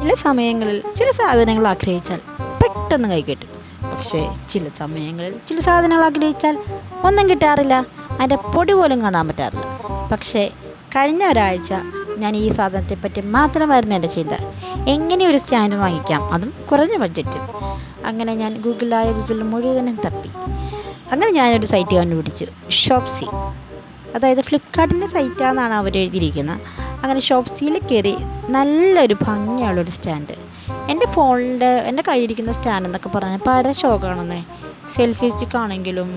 ചില സമയങ്ങളിൽ ചില സാധനങ്ങൾ ആഗ്രഹിച്ചാൽ പെട്ടെന്ന് കൈ കിട്ടും. പക്ഷേ ചില സമയങ്ങളിൽ ചില സാധനങ്ങൾ ആഗ്രഹിച്ചാൽ ഒന്നും കിട്ടാറില്ല, അതിൻ്റെ പൊടി പോലും കാണാൻ പറ്റാറില്ല. പക്ഷേ കഴിഞ്ഞ ഒരാഴ്ച ഞാൻ ഈ സാധനത്തെപ്പറ്റി മാത്രമായിരുന്നു എൻ്റെ ചിന്ത. എങ്ങനെ ഒരു സ്റ്റാൻഡ് വാങ്ങിക്കാം, അതും കുറഞ്ഞ ബഡ്ജറ്റിൽ. അങ്ങനെ ഞാൻ ഗൂഗിളിൽ മുഴുവനും തപ്പി. അങ്ങനെ ഞാനൊരു സൈറ്റ് കണ്ടുപിടിച്ചു, ഷോപ്സി. അതായത് ഫ്ലിപ്കാർട്ടിൻ്റെ സൈറ്റാണെന്നാണ് അവർ എഴുതിയിരിക്കുന്നത്. അങ്ങനെ ഷോപ്സിയിൽ കയറി നല്ലൊരു ഭംഗിയുള്ളൊരു സ്റ്റാൻഡ്. എൻ്റെ കയ്യിലിരിക്കുന്ന സ്റ്റാൻഡ് എന്നൊക്കെ പറഞ്ഞാൽ പല ഷോക്കാണെന്നേ. സെൽഫി സ്റ്റിക്കാണെങ്കിലും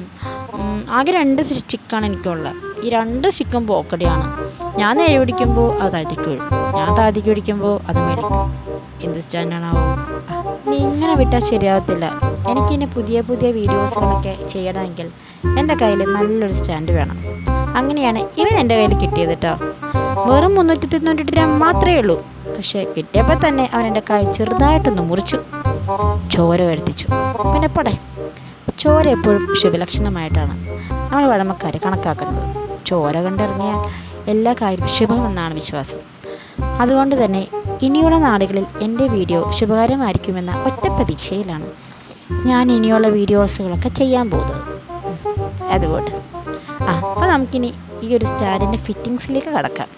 ആകെ 2 സ്റ്റിക്കാണ് എനിക്കുള്ളത്. ഈ 2 സ്റ്റിക്കും പോക്കടിയാണ്. ഞാൻ നേരെ പിടിക്കുമ്പോൾ അത് താഴത്തേക്ക് വീഴും, ഞാൻ താഴത്തേക്ക് പിടിക്കുമ്പോൾ അത് മേടിക്കും. എന്ത് സ്റ്റാൻഡാണാവോ? നീ ഇങ്ങനെ വിട്ടാൽ ശരിയാവത്തില്ല. എനിക്കിനി പുതിയ പുതിയ വീഡിയോസുകളൊക്കെ ചെയ്യണമെങ്കിൽ എൻ്റെ കയ്യിൽ നല്ലൊരു സ്റ്റാൻഡ് വേണം. അങ്ങനെയാണ് ഇവൻ എൻ്റെ കയ്യിൽ കിട്ടിയത് കേട്ടോ. വെറും 392 രൂപ മാത്രമേ ഉള്ളൂ. പക്ഷേ കിട്ടിയപ്പോൾ തന്നെ അവൻ എൻ്റെ കൈ ചെറുതായിട്ടൊന്ന് മുറിച്ചു, ചോര വരുത്തിച്ചു. പിന്നെ പോടെ, ചോര എപ്പോഴും ശുഭലക്ഷണമായിട്ടാണ് നമ്മൾ വഴമക്കാർ കണക്കാക്കുന്നത്. ചോര കണ്ടിറങ്ങിയാൽ എല്ലാ കാര്യവും ശുഭമെന്നാണ് വിശ്വാസം. അതുകൊണ്ട് തന്നെ ഇനിയുള്ള നാളുകളിൽ എൻ്റെ വീഡിയോ ശുഭകരമായിരിക്കുമെന്ന ഒറ്റ പ്രതീക്ഷയിലാണ് ഞാൻ ഇനിയുള്ള വീഡിയോസുകളൊക്കെ ചെയ്യാൻ പോകുന്നത്. അതുകൊണ്ട് അപ്പോൾ നമുക്കിനി ഈ ഒരു സ്റ്റാൻഡിൻ്റെ ഫിറ്റിങ്സിലേക്ക് കടക്കാം.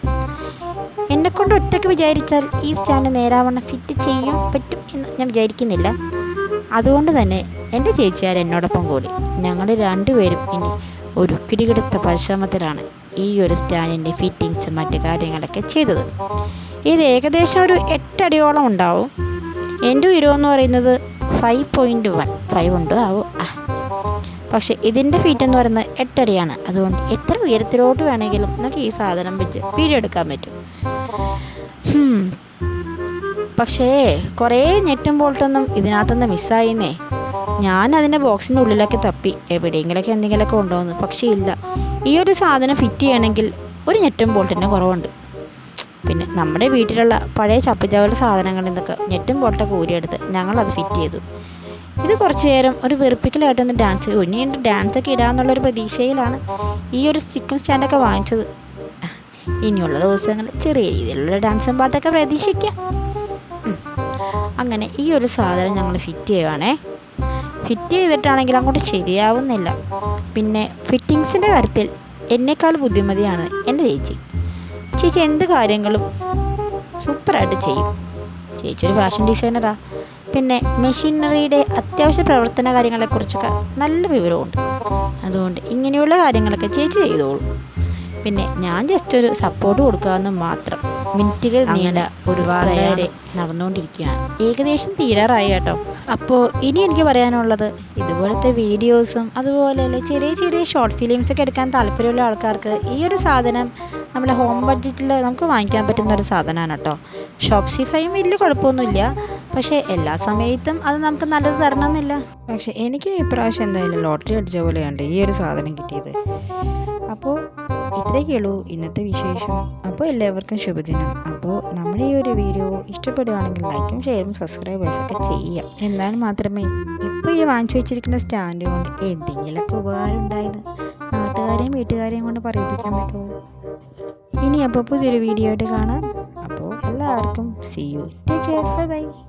എന്നെക്കൊണ്ട് ഒറ്റയ്ക്ക് വിചാരിച്ചാൽ ഈ സ്റ്റാൻഡ് നേരാവണ്ണം ഫിറ്റ് ചെയ്യാൻ പറ്റും എന്ന് ഞാൻ വിചാരിക്കുന്നില്ല. അതുകൊണ്ട് തന്നെ എൻ്റെ ചേച്ചിയാർ എന്നോടൊപ്പം കൂടി ഞങ്ങൾ 2 പേരും ഇനി ഒരു കിടുകിടുത്ത പരിശ്രമത്തിലാണ് ഈ ഒരു സ്റ്റാൻഡിൻ്റെ ഫിറ്റിങ്സും മറ്റു കാര്യങ്ങളൊക്കെ ചെയ്തത്. ഇത് ഏകദേശം ഒരു 8 അടിയോളം ഉണ്ടാവും. എൻ്റെ ഉയരം എന്ന് പറയുന്നത് 5.1 ഉണ്ട് ആവും. പക്ഷെ ഇതിൻ്റെ ഫീറ്റ് എന്ന് പറയുന്നത് 8 അടിയാണ്. അതുകൊണ്ട് എത്ര ഉയരത്തിലോട്ട് വേണമെങ്കിലും നമുക്ക് ഈ സാധനം വെച്ച് വീഡിയോ എടുക്കാൻ പറ്റും. പക്ഷേ കുറേ ഞെട്ടും ബോൾട്ടൊന്നും ഇതിനകത്തുനിന്ന് മിസ്സായിന്നേ. ഞാൻ അതിൻ്റെ ബോക്സിൻ്റെ ഉള്ളിലൊക്കെ തപ്പി എവിടെയെങ്കിലൊക്കെ എന്തെങ്കിലുമൊക്കെ ഉണ്ടോയെന്ന്. പക്ഷേ ഇല്ല. ഈ ഒരു സാധനം ഫിറ്റ് ചെയ്യണമെങ്കിൽ ഒരു ഞെട്ടും ബോൾട്ടിൻ്റെ കുറവുണ്ട്. പിന്നെ നമ്മുടെ വീട്ടിലുള്ള പഴയ ചപ്പിച്ചവരുടെ സാധനങ്ങളിൽ നിന്നൊക്കെ ഞെട്ടും ബോൾട്ടൊക്കെ ഊരിയെടുത്ത് ഞങ്ങളത് ഫിറ്റ് ചെയ്തു. ഇത് കുറച്ച് നേരം ഒരു വെറുപ്പിക്കലായിട്ടൊന്ന് ഡാൻസൊക്കെ ഇടാമെന്നുള്ളൊരു പ്രതീക്ഷയിലാണ് ഈ ഒരു സ്റ്റിക്കും സ്റ്റാൻഡൊക്കെ വാങ്ങിച്ചത്. ഇനിയുള്ള ദിവസങ്ങളിൽ ചെറിയ രീതിയിലുള്ള ഡാൻസും പാട്ടൊക്കെ പ്രതീക്ഷിക്കാം. അങ്ങനെ ഈ ഒരു സാധനം ഞങ്ങൾ ഫിറ്റ് ചെയ്യുവാണേ. ഫിറ്റ് ചെയ്തിട്ടാണെങ്കിൽ അങ്ങോട്ട് ശരിയാവുന്നില്ല. പിന്നെ ഫിറ്റിങ്സിൻ്റെ കാര്യത്തിൽ എന്നേക്കാൾ ബുദ്ധിമതിയാണ് എൻ്റെ ചേച്ചി എന്ത് കാര്യങ്ങളും സൂപ്പറായിട്ട് ചെയ്യും. ചേച്ചി ഒരു ഫാഷൻ ഡിസൈനറാണ്. പിന്നെ മെഷീനറിയുടെ അത്യാവശ്യ പ്രവർത്തന കാര്യങ്ങളെക്കുറിച്ചൊക്കെ നല്ല വിവരമുണ്ട്. അതുകൊണ്ട് ഇങ്ങനെയുള്ള കാര്യങ്ങളൊക്കെ ചേച്ചി ചെയ്തോളൂ. പിന്നെ ഞാൻ ജസ്റ്റ് ഒരു സപ്പോർട്ട് കൊടുക്കാമെന്ന് മാത്രം. മിനിറ്റുകൾ നീണ്ട ഒരു വളരെ നടന്നുകൊണ്ടിരിക്കുകയാണ്. ഏകദേശം തീരാറായി കേട്ടോ. അപ്പോൾ ഇനി എനിക്ക് പറയാനുള്ളത്, ഇതുപോലത്തെ വീഡിയോസും അതുപോലെ ചെറിയ ചെറിയ ഷോർട്ട് ഫിലിംസൊക്കെ എടുക്കാൻ താല്പര്യമുള്ള ആൾക്കാർക്ക് ഈ ഒരു സാധനം നമ്മുടെ ഹോം ബഡ്ജറ്റിൽ നമുക്ക് വാങ്ങിക്കാൻ പറ്റുന്ന ഒരു സാധനമാണ് കേട്ടോ. ഷോപ്സിഫൈയും വലിയ കുഴപ്പമൊന്നുമില്ല. പക്ഷേ എല്ലാ സമയത്തും അത് നമുക്ക് നല്ലത് തരണമെന്നില്ല. പക്ഷേ എനിക്ക് ഇപ്രാവശ്യം എന്തായാലും ലോട്ടറി അടിച്ച പോലെയുണ്ട് ഈ ഒരു സാധനം കിട്ടിയത്. അപ്പോൾ ഇത്രയൊക്കെയുള്ളൂ ഇന്നത്തെ വിശേഷം. അപ്പോൾ എല്ലാവർക്കും ശുഭദിനം. അപ്പോൾ നമ്മുടെ ഈ ഒരു വീഡിയോ ഇഷ്ടപ്പെടുകയാണെങ്കിൽ ലൈക്കും ഷെയറും സബ്സ്ക്രൈബേഴ്സൊക്കെ ചെയ്യാം. എന്നാൽ മാത്രമേ ഇപ്പോൾ ഈ വാങ്ങിച്ചു വെച്ചിരിക്കുന്ന സ്റ്റാൻഡ് കൊണ്ട് എന്തെങ്കിലുമൊക്കെ ഉപകാരം ഉണ്ടായത് നാട്ടുകാരെയും വീട്ടുകാരെയും കൊണ്ട് പറയിപ്പിക്കാൻ പറ്റുള്ളൂ. ഇനി അപ്പോൾ പുതിയൊരു വീഡിയോ ആയിട്ട് കാണാം. അപ്പോൾ എല്ലാവർക്കും see you. Take care. Bye bye.